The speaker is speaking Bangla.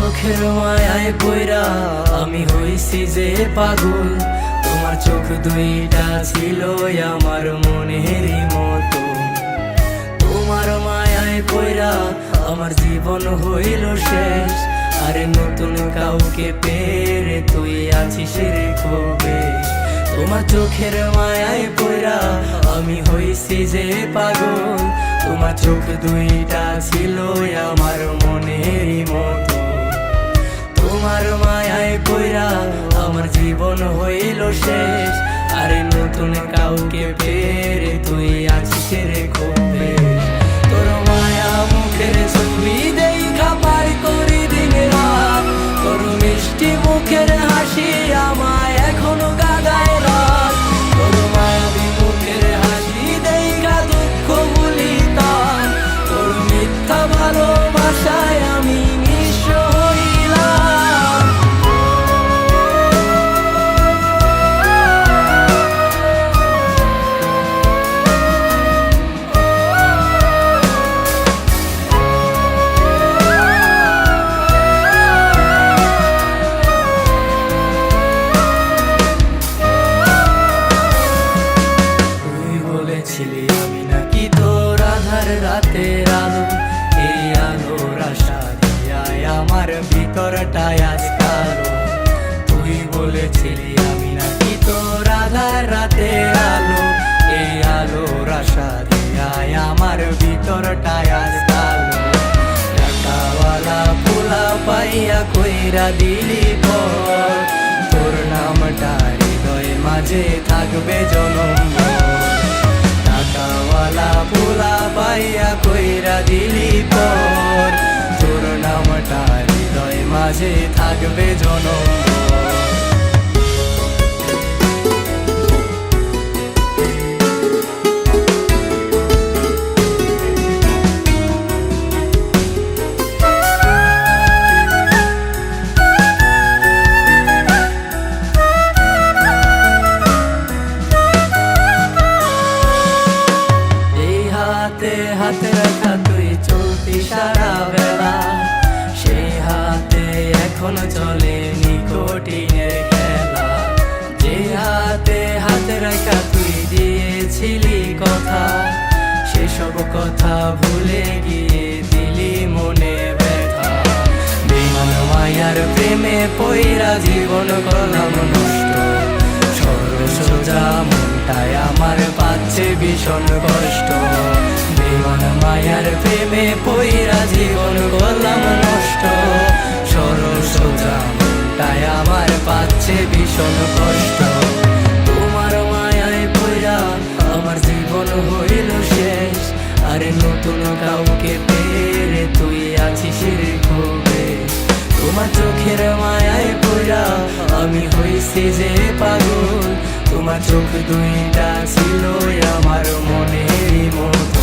চোখের মায়ায় পইরা আমি হইছি যে পাগল। তোমার চোখ দুইটা ছিল আমার মনেরই মতো। তোমার মায়ায় পইরা আমার জীবন হইল শেষ। আরে নতুন কাউকে পেরে তুই আছিস রে কবে। তোমার চোখের মায়ায় পইরা আমি হইছি যে পাগল। তোমার চোখ দুইটা ছিল আমার মনেরই মতো। তোমার মায়ায় পইরা আমার জীবন হইল শেষ। আরে নতুন কাউকে পেরে তুই আছিস রে কবে। তোর মায়া মুখের ছবি দেখা পার করি দিন রাত। তোর মিষ্টি মুখের হাসি আমায় এখনো কাঁদায় রাত। তোর মায়াবী মুখের হাসি দেখা দুঃখ ভুলি তার। তোর মিথ্যা ভালোবাসায় আমি নিঃস্ব হইলাম। ছিলি আমি নাকি তোর আধার রাতের আলো। এই আলোর আশা দিয়ায় আমার ভিতরটায় আজ কালো। তুই বলেছিলি আমি নাকি তোর আধার রাতের আলো। এই আলোর আশা দিয়ায় আমার ভিতরটায় আজ কালো। টাকাওয়ালা পোলা পাইয়া কইরা দিলি পর। তোর নামটা হৃদয় মাঝে থাকবে জনম। টাকাওয়ালা পোলা পাইয়া কইরা দিলি পর। তোর নামটা হৃদয় মাঝে থাকবে জনম। হাতে রাখা তুই চলতি সারা বেলা। সেই হাতে এখন চলে নিকোটিনের খেলা। যে হাতে হাতে রাখা তুই দিয়েছিলি কথা। সেসব কথা ভুলে গিয়ে দিলি মনে ব্যথা। বিমান মায়ার প্রেমে পইরা জীবন করলাম নষ্ট। সোজা মনটায় আমার পাচ্ছে ভীষণ কষ্ট। বিমান মায়ার প্রেমে পইরা জীবন করলাম নষ্ট। সোজা মনটায় আমার পাচ্ছে ভীষণ কষ্ট। তোমার মায়ায় পইরা আমার জীবন হইল শেষ। আরে নতুন কাউকে পেরে তুই আছিস রে কবে। তোমার চোখের মায়ায় পইরা আমি হইছি যে পাগল। তোমার চোখ দুইটা ছিল আমার মনেরই মতো।